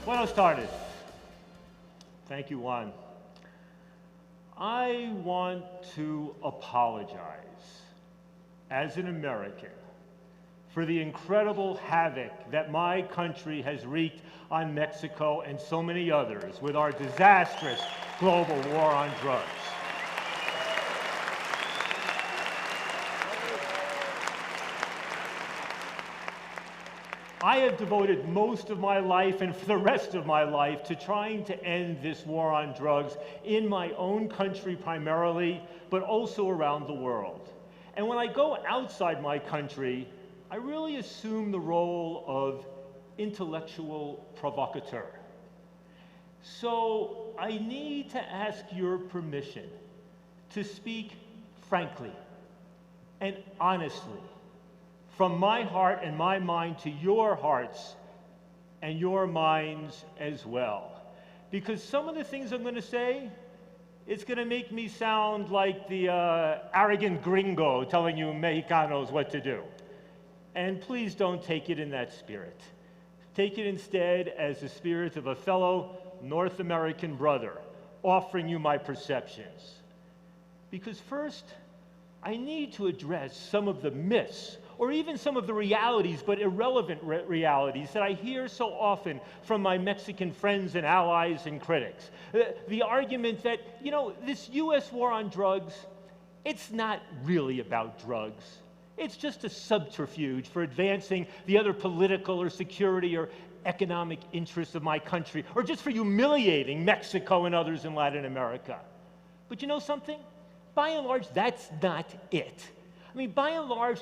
Buenas tardes. Thank you, Juan. I want to apologize as an American for the incredible havoc that my country has wreaked on Mexico and so many others with our disastrous global war on drugs. I have devoted most of my life and for the rest of my life to trying to end this war on drugs in my own country primarily, but also around the world. And when I go outside my country, I really assume the role of intellectual provocateur. So I need to ask your permission to speak frankly and honestly from my heart and my mind to your hearts and your minds as well. Because some of the things I'm going to say, it's going to make me sound like the arrogant gringo telling you Mexicanos what to do. And please don't take it in that spirit. Take it instead as the spirit of a fellow North American brother offering you my perceptions. Because first, I need to address some of the myths or even some of the realities, but irrelevant realities that I hear so often from my Mexican friends and allies and critics. The argument that, you know, this US war on drugs, it's not really about drugs. It's just a subterfuge for advancing the other political or security or economic interests of my country, or just for humiliating Mexico and others in Latin America. But you know something? By and large, that's not it. I mean, by and large,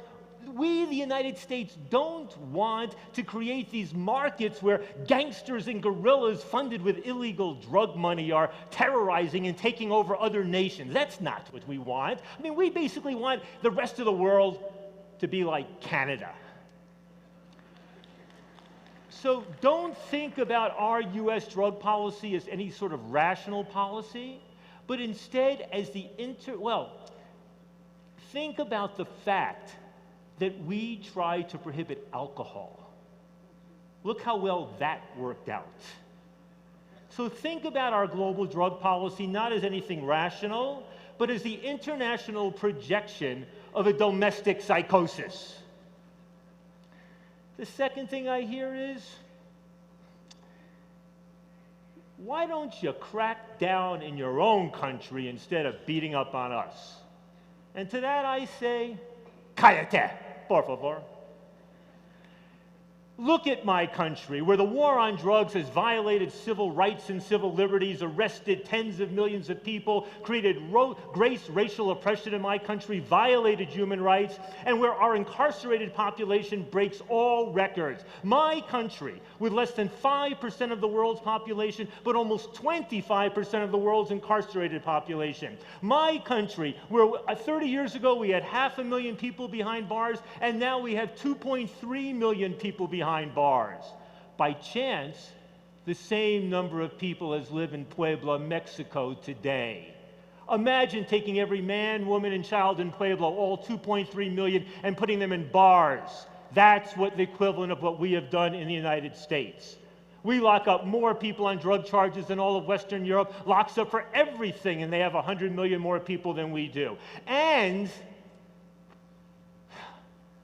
we, the United States, don't want to create these markets where gangsters and guerrillas funded with illegal drug money are terrorizing and taking over other nations. That's not what we want. I mean, we basically want the rest of the world to be like Canada. So don't think about our U.S. drug policy as any sort of rational policy, but instead as the think about the fact that we try to prohibit alcohol. Look how well that worked out. So think about our global drug policy not as anything rational, but as the international projection of a domestic psychosis. The second thing I hear is, why don't you crack down in your own country instead of beating up on us? And to that I say, cállate, por favor. Look at my country, where the war on drugs has violated civil rights and civil liberties, arrested tens of millions of people, created racial oppression in my country, violated human rights, and where our incarcerated population breaks all records. My country, with less than 5% of the world's population, but almost 25% of the world's incarcerated population. My country, where 30 years ago we had 500,000 people behind bars, and now we have 2.3 million people behind bars. By chance, the same number of people as live in Puebla, Mexico today. Imagine taking every man, woman, and child in Puebla, all 2.3 million, and putting them in bars. That's what the equivalent of what we have done in the United States. We lock up more people on drug charges than all of Western Europe locks up for everything, and they have 100 million more people than we do. And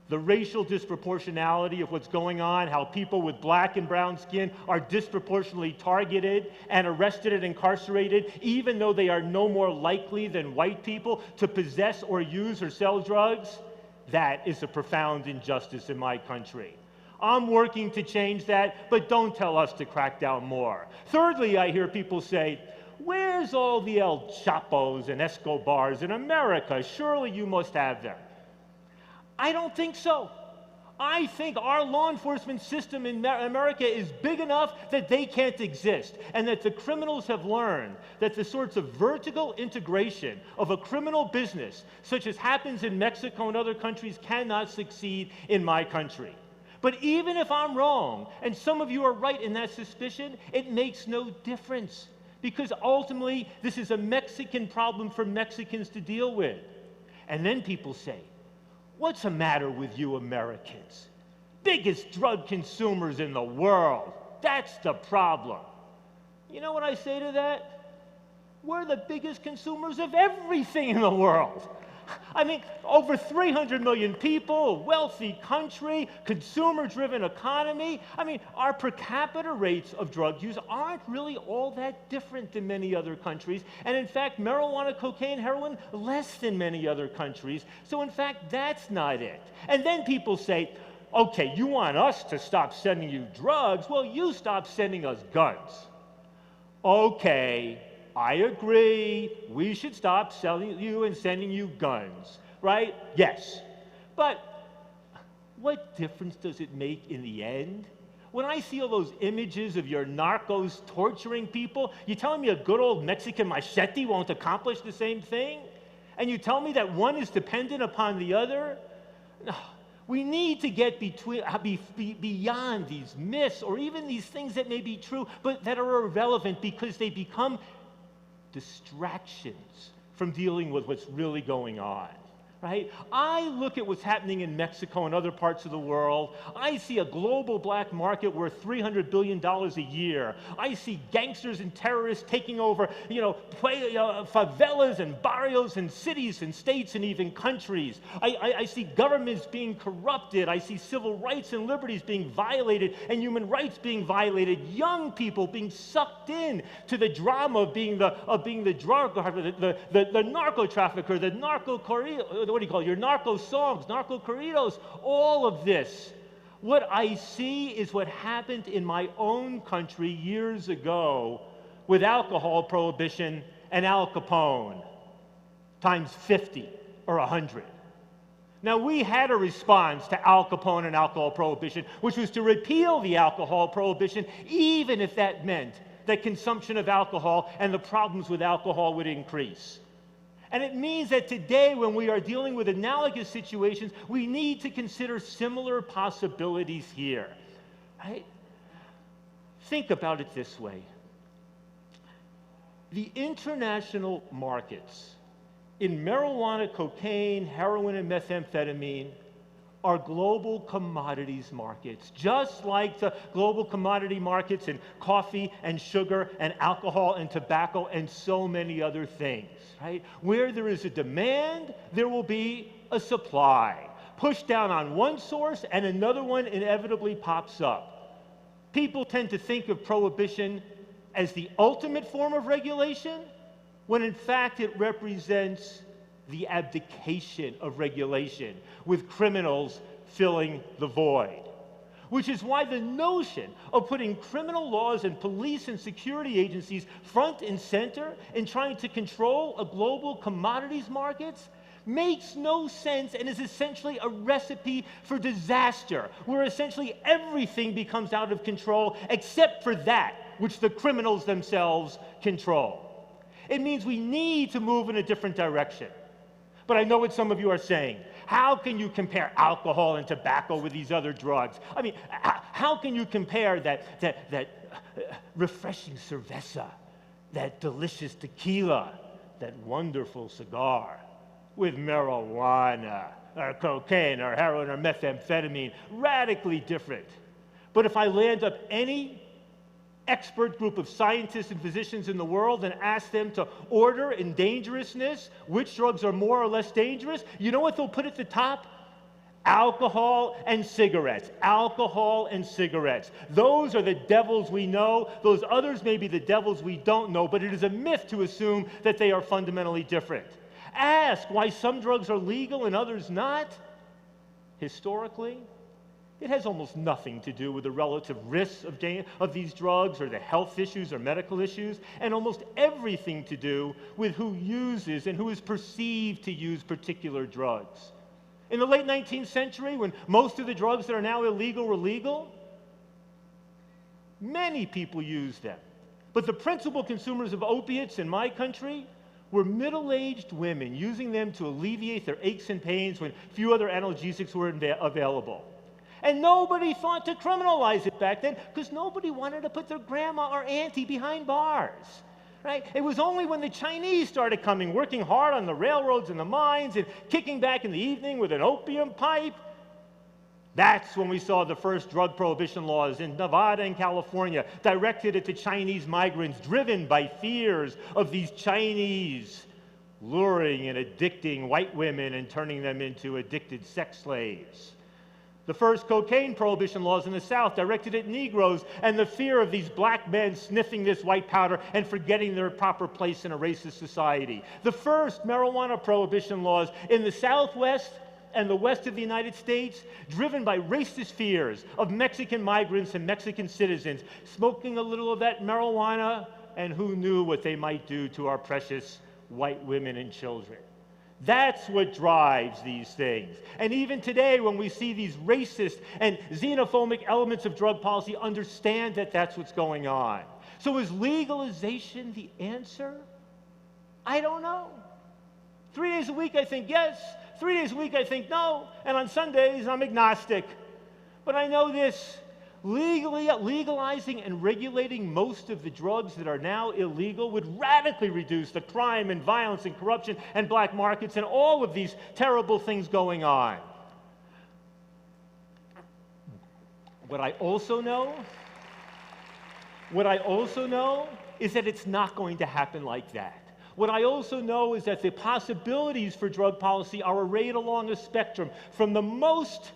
the racial disproportionality of what's going on, how people with black and brown skin are disproportionately targeted and arrested and incarcerated, even though they are no more likely than white people to possess or use or sell drugs, that is a profound injustice in my country. I'm working to change that, but don't tell us to crack down more. Thirdly, I hear people say, where's all the El Chapos and Escobars in America? Surely you must have them. I don't think so. I think our law enforcement system in America is big enough that they can't exist, and that the criminals have learned that the sorts of vertical integration of a criminal business, such as happens in Mexico and other countries, cannot succeed in my country. But even if I'm wrong, and some of you are right in that suspicion, it makes no difference, because ultimately this is a Mexican problem for Mexicans to deal with. And then people say, what's the matter with you Americans? Biggest drug consumers in the world. That's the problem. You know what I say to that? We're the biggest consumers of everything in the world. I mean, over 300 million people, a wealthy country, consumer-driven economy. I mean, our per capita rates of drug use aren't really all that different than many other countries. And in fact, marijuana, cocaine, heroin, less than many other countries. So in fact, that's not it. And then people say, okay, you want us to stop sending you drugs? Well, you stop sending us guns. Okay, I agree, we should stop selling you and sending you guns, right? Yes. But what difference does it make in the end? When I see all those images of your narcos torturing people, you telling me a good old Mexican machete won't accomplish the same thing? And you tell me that one is dependent upon the other? No. We need to get beyond these myths or even these things that may be true but that are irrelevant because they become distractions from dealing with what's really going on, right? I look at what's happening in Mexico and other parts of the world. I see a global black market worth $300 billion a year. I see gangsters and terrorists taking over, favelas and barrios and cities and states and even countries. I see governments being corrupted. I see civil rights and liberties being violated and human rights being violated. Young people being sucked in to the drama of being the drug, the narco trafficker, the narco what do you call it? Your narco songs, narco corridos, all of this. What I see is what happened in my own country years ago with alcohol prohibition and Al Capone times 50 or 100. Now, we had a response to Al Capone and alcohol prohibition, which was to repeal the alcohol prohibition, even if that meant that consumption of alcohol and the problems with alcohol would increase. And it means that today, when we are dealing with analogous situations, we need to consider similar possibilities here, right? Think about it this way. The international markets in marijuana, cocaine, heroin, and methamphetamine are global commodities markets, just like the global commodity markets in coffee and sugar and alcohol and tobacco and so many other things, right? Where there is a demand, there will be a supply. Push down on one source and another one inevitably pops up. People tend to think of prohibition as the ultimate form of regulation, when in fact it represents the abdication of regulation, with criminals filling the void. Which is why the notion of putting criminal laws and police and security agencies front and center in trying to control a global commodities markets makes no sense and is essentially a recipe for disaster, where essentially everything becomes out of control except for that which the criminals themselves control. It means we need to move in a different direction. But I know what some of you are saying. How can you compare alcohol and tobacco with these other drugs? I mean, how can you compare that refreshing cerveza, that delicious tequila, that wonderful cigar with marijuana or cocaine or heroin or methamphetamine? Radically different. But if I land up any expert group of scientists and physicians in the world and ask them to order in dangerousness which drugs are more or less dangerous, you know what they'll put at the top? Alcohol and cigarettes. Alcohol and cigarettes. Those are the devils we know. Those others may be the devils we don't know, but it is a myth to assume that they are fundamentally different. Ask why some drugs are legal and others not. Historically, it has almost nothing to do with the relative risks of these drugs or the health issues or medical issues, and almost everything to do with who uses and who is perceived to use particular drugs. In the late 19th century, when most of the drugs that are now illegal were legal, many people used them. But the principal consumers of opiates in my country were middle-aged women using them to alleviate their aches and pains when few other analgesics were available. And nobody thought to criminalize it back then because nobody wanted to put their grandma or auntie behind bars, right? It was only when the Chinese started coming, working hard on the railroads and the mines and kicking back in the evening with an opium pipe, That's when we saw the first drug prohibition laws in Nevada and California, directed at the Chinese migrants, driven by fears of these Chinese luring and addicting white women and turning them into addicted sex slaves. The first cocaine prohibition laws in the South, directed at Negroes and the fear of these black men sniffing this white powder and forgetting their proper place in a racist society. The first marijuana prohibition laws in the Southwest and the west of the United States, driven by racist fears of Mexican migrants and Mexican citizens smoking a little of that marijuana, and who knew what they might do to our precious white women and children. That's what drives these things. And even today, when we see these racist and xenophobic elements of drug policy, understand that that's what's going on. So is legalization the answer? I don't know. 3 days a week, I think yes. 3 days a week, I think no. And on Sundays, I'm agnostic. But I know this. Legalizing and regulating most of the drugs that are now illegal would radically reduce the crime and violence and corruption and black markets and all of these terrible things going on. What I also know is that it's not going to happen like that. What I also know is that the possibilities for drug policy are arrayed along a spectrum from the most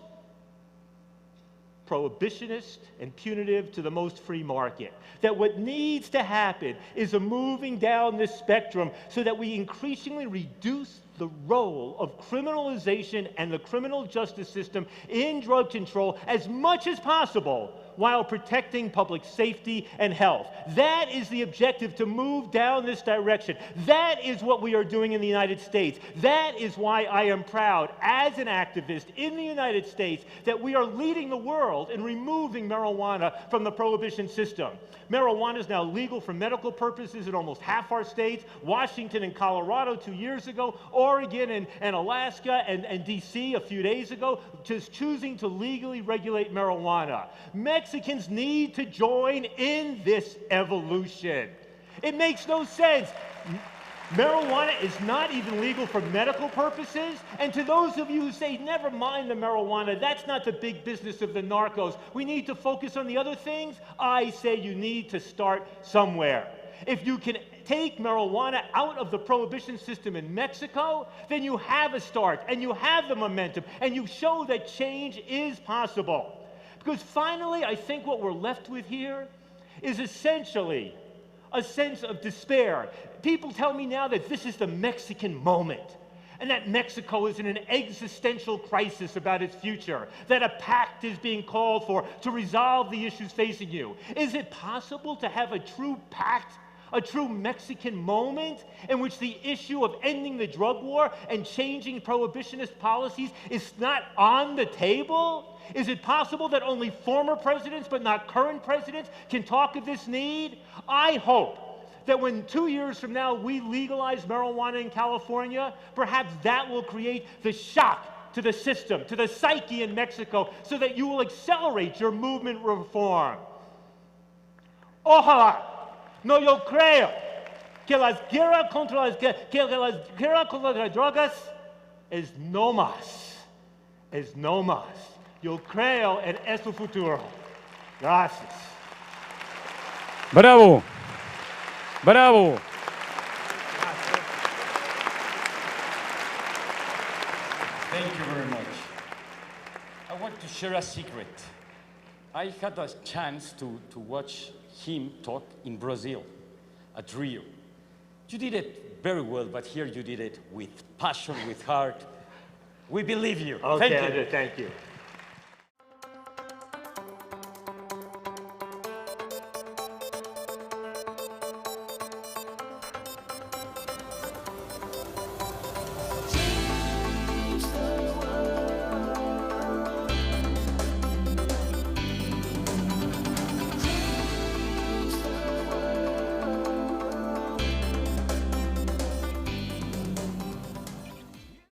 prohibitionist and punitive to the most free market. That what needs to happen is a moving down this spectrum so that we increasingly reduce the role of criminalization and the criminal justice system in drug control as much as possible while protecting public safety and health. That is the objective, to move down this direction. That is what we are doing in the United States. That is why I am proud, as an activist in the United States, that we are leading the world in removing marijuana from the prohibition system. Marijuana is now legal for medical purposes in almost half our states. Washington and Colorado 2 years ago, Oregon and Alaska and D.C. a few days ago, just choosing to legally regulate marijuana. Mexicans need to join in this evolution. It makes no sense. Marijuana is not even legal for medical purposes. And to those of you who say, never mind the marijuana, that's not the big business of the narcos, we need to focus on the other things, I say you need to start somewhere. If you can take marijuana out of the prohibition system in Mexico, then you have a start, and you have the momentum, and you show that change is possible. Because finally, I think what we're left with here is essentially a sense of despair. People tell me now that this is the Mexican moment, and that Mexico is in an existential crisis about its future, that a pact is being called for to resolve the issues facing you. Is it possible to have a true pact, a true Mexican moment in which the issue of ending the drug war and changing prohibitionist policies is not on the table? Is it possible that only former presidents but not current presidents can talk of this need? I hope that when 2 years from now we legalize marijuana in California, perhaps that will create the shock to the system, to the psyche in Mexico, so that you will accelerate your movement reform. Ojalá. No, yo creo que la guerra contra las drogas es no más. Es no más. Yo creo en este futuro. Gracias. Bravo. Bravo. Thank you very much. I want to share a secret. I had a chance to watch him talk in Brazil, at Rio. You did it very well, but here you did it with passion, with heart. We believe you. Okay, Thank you. Thank you.